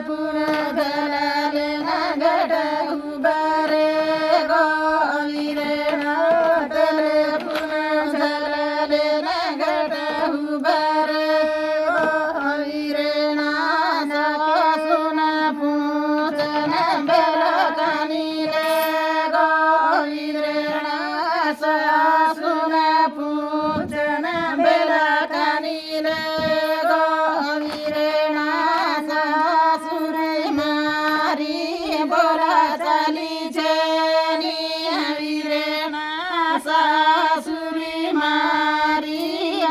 पुणधलाले नगट उबारे गो विरेणातले पुणधलाले नगट उबारे गो विरेणा सासून पूजन बेलकानीले गो विरेणा सासून पूजन बेलकानीले गो विरेणा सासुरे मारी बोला चाली छेनी विरेणा सासुरे मारी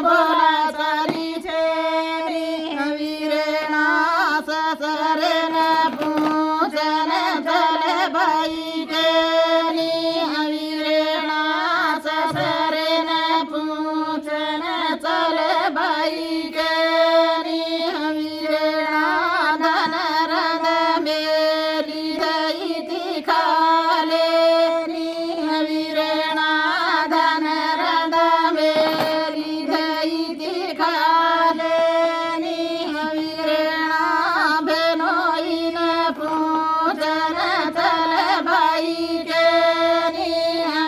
बोला चाली छेनी विरेणा ससरे न पूजन चले बाई केनी विरेणा ससरे न पूजन चले बाई केनी विरेणा धन रंग मेली दैती खाले विरेणा धन रंग मेली दैती खाले विरेणा बेनोईन पूजन चल बाई केनी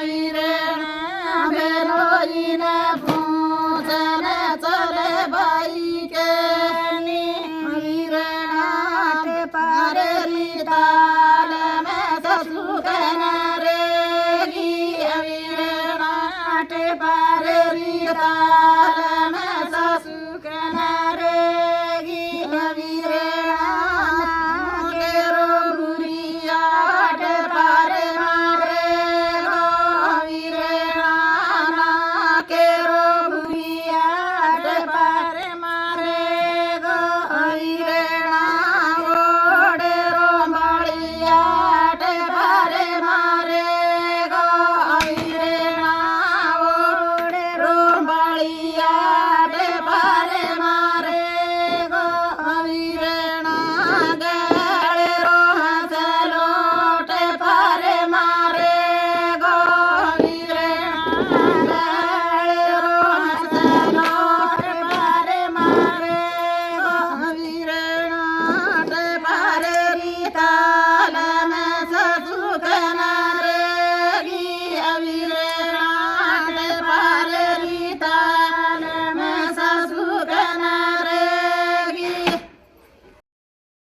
विरेणा बेनोईन पूजन चल बाई केनी विरेणा ते पारेली ताल में ससुकना